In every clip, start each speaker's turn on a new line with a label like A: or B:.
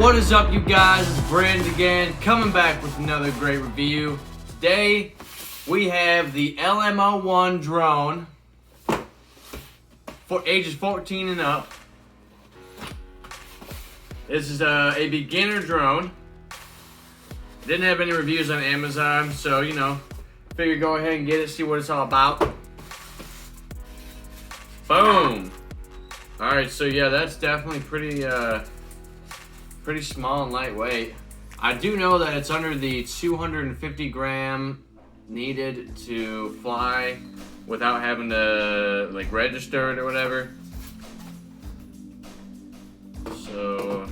A: What is up, you guys? It's Brandon again, coming back with another great review. Today, we have the LM01 drone for ages 14 and up. This is a beginner drone. Didn't have any reviews on Amazon, so you know, figured go ahead and get it, see what it's all about. Boom! Alright, so yeah, that's definitely pretty small and lightweight. I do know that it's under the 250 gram needed to fly without having to like register it or whatever. So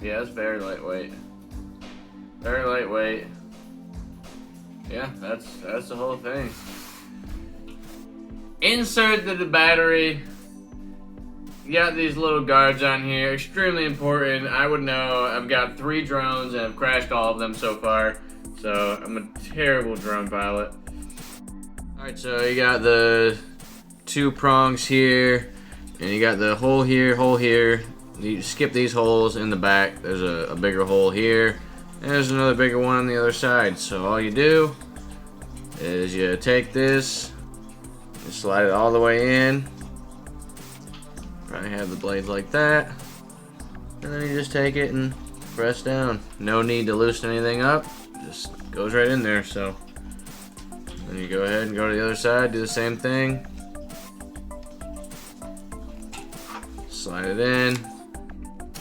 A: yeah, it's very lightweight. Very lightweight. Yeah, that's the whole thing. Insert the battery. You got these little guards on here, extremely important. I would know. I've got 3 drones and I've crashed all of them so far. So I'm a terrible drone pilot. Alright, so you got the 2 prongs here, and you got the hole here, hole here. You skip these holes in the back. There's a bigger hole here, and there's another bigger one on the other side. So all you do is you take this, you slide it all the way in. I have the blades like that, and then you just take it and press down. No need to loosen anything up, just goes right in there. So then you go ahead and go to the other side, do the same thing, slide it in.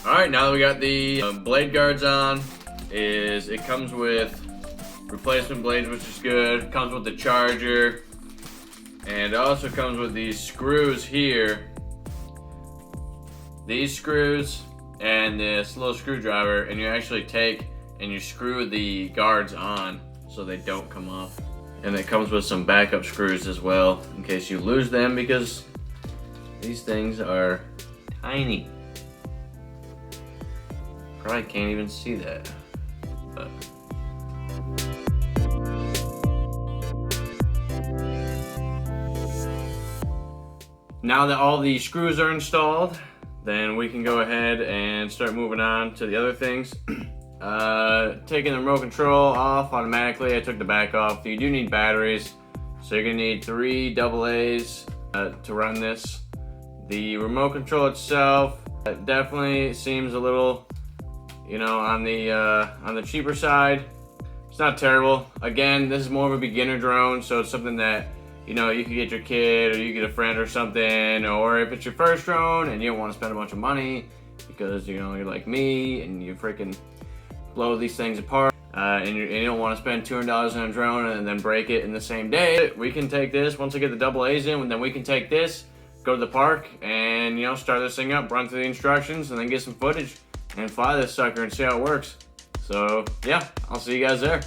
A: Alright, now that we got the blade guards on, it comes with replacement blades, which is good. It comes with the charger, and it also comes with these screws here. These screws and this little screwdriver, and you actually take and you screw the guards on so they don't come off. And it comes with some backup screws as well in case you lose them, because these things are tiny. Probably can't even see that, but now that all the screws are installed, then we can go ahead and start moving on to the other things. Taking the remote control off automatically. I took the back off. You do need batteries, so you're gonna need 3 AA's to run this. The remote control itself definitely seems a little, you know, on the cheaper side. It's not terrible. Again, this is more of a beginner drone, so it's something that, you know, you could get your kid or you get a friend or something, or if it's your first drone and you don't want to spend a bunch of money because, you know, you're like me and you freaking blow these things apart and you don't want to spend $200 on a drone and then break it in the same day. We can take this, once I get the AA's in, then we can take this, go to the park and, you know, start this thing up, run through the instructions, and then get some footage and fly this sucker and see how it works. So yeah, I'll see you guys there.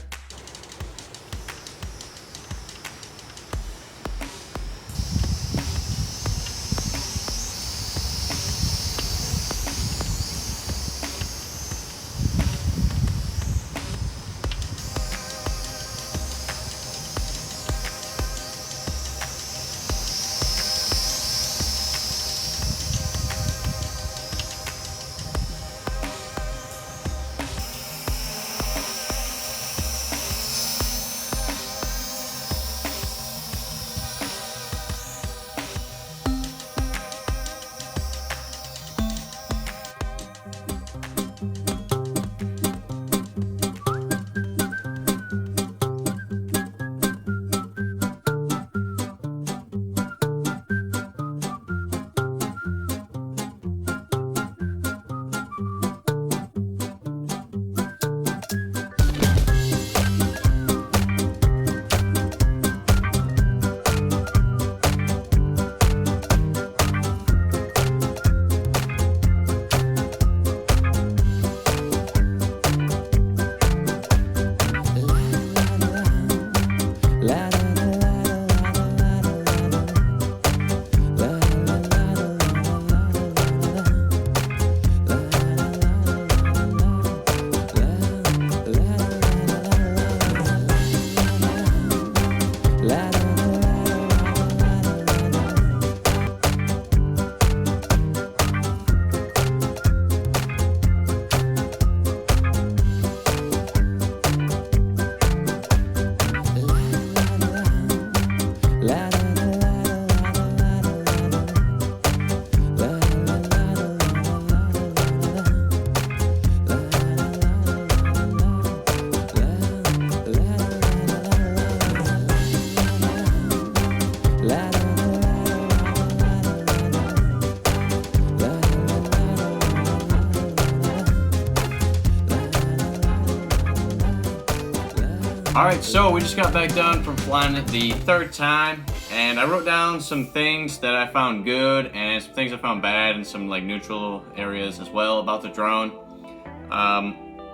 A: Alright, so we just got back done from flying it the third time, and I wrote down some things that I found good and some things I found bad and some like neutral areas as well about the drone.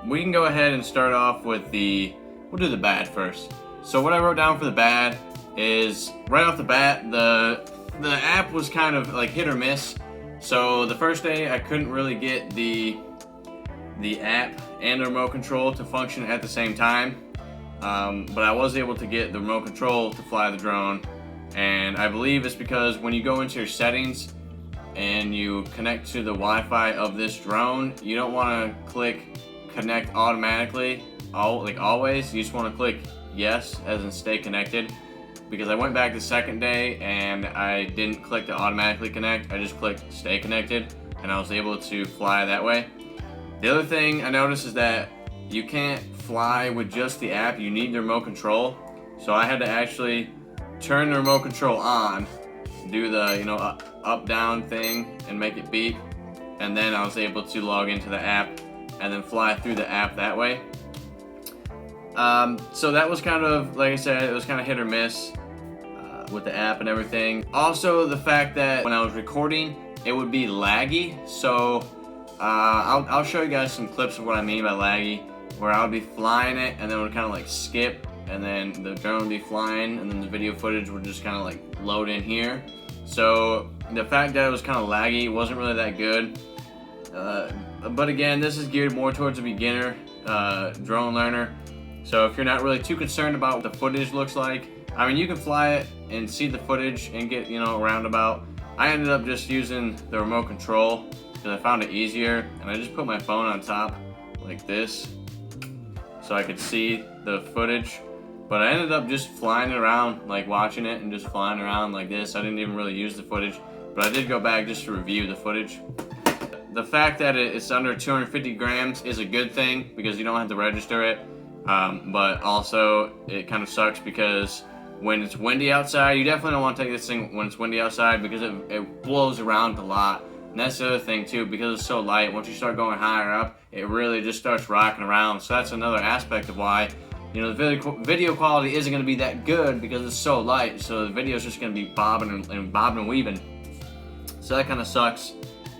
A: We can go ahead and start off with we'll do the bad first. So what I wrote down for the bad is, right off the bat, the app was kind of like hit or miss. So the first day I couldn't really get the app and the remote control to function at the same time. But I was able to get the remote control to fly the drone, and I believe it's because when you go into your settings and you connect to the Wi-Fi of this drone, you don't want to click connect automatically, like always. You just want to click yes, as in stay connected, because I went back the second day and I didn't click to automatically connect. I just clicked stay connected, and I was able to fly that way. The other thing I noticed is that you can't fly with just the app. You need the remote control. So I had to actually turn the remote control on, do the up down thing and make it beep, and then I was able to log into the app and then fly through the app that way. So that was kind of, like I said, it was kind of hit or miss with the app and everything. Also, the fact that when I was recording, it would be laggy. So I'll show you guys some clips of what I mean by laggy, where I would be flying it and then it would kind of like skip, and then the drone would be flying and then the video footage would just kind of like load in here. So the fact that it was kind of laggy wasn't really that good. But again, this is geared more towards a beginner drone learner. So if you're not really too concerned about what the footage looks like, I mean, you can fly it and see the footage and get, a roundabout. I ended up just using the remote control because I found it easier, and I just put my phone on top like this so I could see the footage. But I ended up just flying it around, like watching it and just flying around like this. I didn't even really use the footage, but I did go back just to review the footage. The fact that it's under 250 grams is a good thing because you don't have to register it. But also it kind of sucks because when it's windy outside, you definitely don't want to take this thing when it's windy outside, because it blows around a lot. And that's the other thing too, because it's so light, once you start going higher up, it really just starts rocking around. So that's another aspect of why, the video quality isn't going to be that good, because it's so light. So the video is just going to be bobbing and weaving. So that kind of sucks.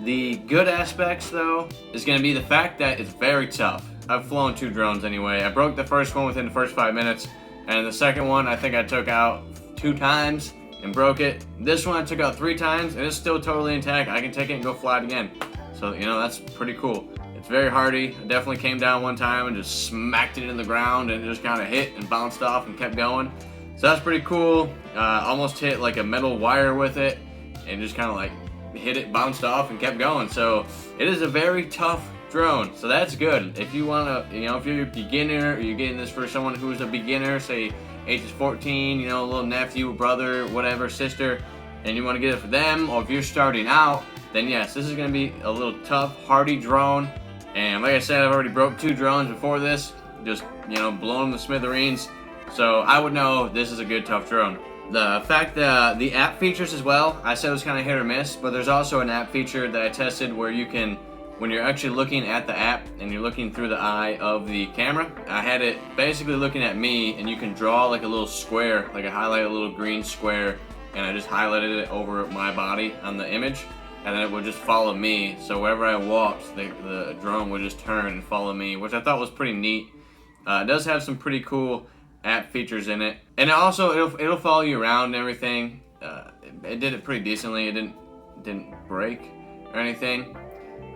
A: The good aspects though is going to be the fact that it's very tough. I've flown 2 drones anyway. I broke the first one within the first 5 minutes, and the second one I think I took out 2 times and broke it. This one I took out 3 times and it's still totally intact. I can take it and go fly it again. So that's pretty cool. It's very hardy. I definitely came down one time and just smacked it in the ground, and it just kind of hit and bounced off and kept going. So that's pretty cool. Almost hit like a metal wire with it and just kind of like hit it, bounced off, and kept going. So it is a very tough drone, so that's good. If you want to, if you're a beginner, or you're getting this for someone who's a beginner, say age is 14, a little nephew, brother, whatever, sister, and you want to get it for them, or if you're starting out, then yes, this is going to be a little tough, hardy drone. And like I said, I've already broke 2 drones before this, just blown them to smithereens, so I would know this is a good tough drone. The fact that the app features as well, I said it was kind of hit or miss, but there's also an app feature that I tested where you can, when you're actually looking at the app and you're looking through the eye of the camera, I had it basically looking at me, and you can draw like a little square, like I highlight a little green square, and I just highlighted it over my body on the image, and then it would just follow me. So wherever I walked, the drone would just turn and follow me, which I thought was pretty neat. It does have some pretty cool app features in it, and also it'll follow you around and everything. It did it pretty decently. It didn't break or anything.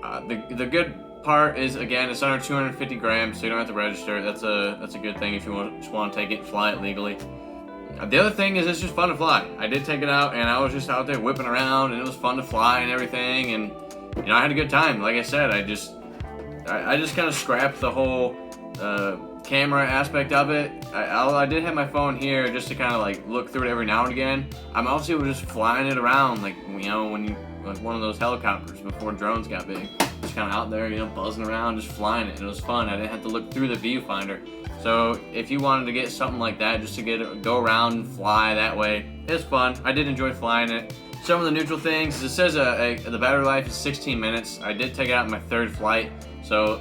A: The good part is, again, it's under 250 grams, so you don't have to register. That's a good thing if you just want to take it and fly it legally. The other thing is, it's just fun to fly. I did take it out, and I was just out there whipping around, and it was fun to fly and everything, and I had a good time. Like I said, I just kind of scrapped the whole camera aspect of it. I did have my phone here just to kind of like look through it every now and again. I'm also just flying it around, like when you like one of those helicopters before drones got big. Just kind of out there, buzzing around, just flying it, and it was fun. I didn't have to look through the viewfinder. So if you wanted to get something like that, just to go around and fly that way, it's fun. I did enjoy flying it. Some of the neutral things is, it says the battery life is 16 minutes. I did take it out in my 3rd flight, so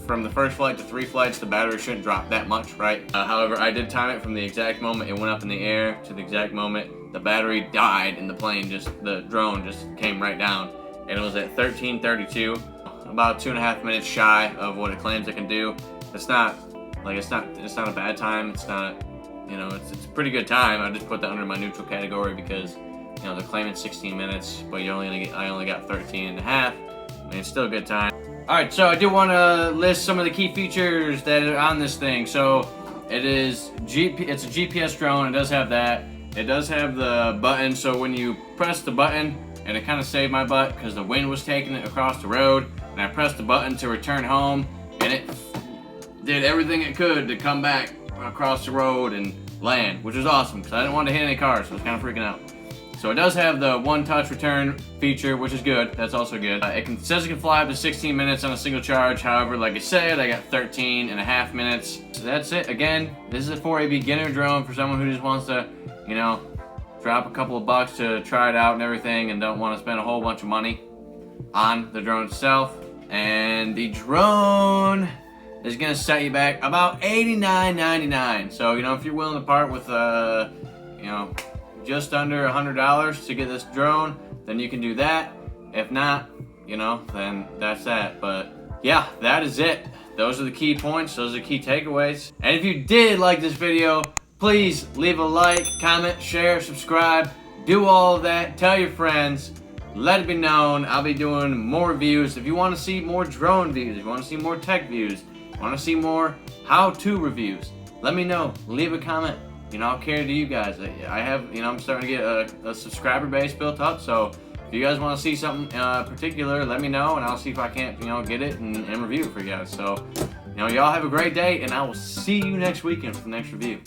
A: from the first flight to 3 flights, the battery shouldn't drop that much, right? However, I did time it from the exact moment it went up in the air to the exact moment the battery died and the drone just came right down. And it was at 13:32, about 2.5 minutes shy of what it claims it can do. It's not a bad time. It's not, it's a pretty good time. I just put that under my neutral category because, they're claiming 16 minutes, but I only got 13 and a half. I mean, it's still a good time. All right, so I do want to list some of the key features that are on this thing. So it's a GPS drone. It does have that. It does have the button. So when you press the button, and it kind of saved my butt because the wind was taking it across the road, and I pressed the button to return home, and it did everything it could to come back across the road and land, which was awesome because I didn't want to hit any cars, so I was kind of freaking out. So it does have the one-touch return feature, which is good. That's also good. It says it can fly up to 16 minutes on a single charge. However, like I said, I got 13 and a half minutes. So that's it. Again, this is for a beginner drone for someone who just wants to, drop a couple of bucks to try it out and everything and don't want to spend a whole bunch of money on the drone itself. And the drone is going to set you back about $89.99. So, if you're willing to part with, just under $100 to get this drone, then you can do that. If not, then that's that. But yeah, that is it. Those are the key points. Those are the key takeaways. And if you did like this video, please leave a like, comment, share, subscribe. Do all of that. Tell your friends. Let it be known. I'll be doing more reviews. If you want to see more drone views, if you want to see more tech views, want to see more how-to reviews, let me know. Leave a comment. I'll cater to you guys. I have, I'm starting to get a subscriber base built up, so if you guys want to see something particular, let me know, and I'll see if I can't, get it and review it for you guys. So, y'all have a great day, and I will see you next weekend for the next review.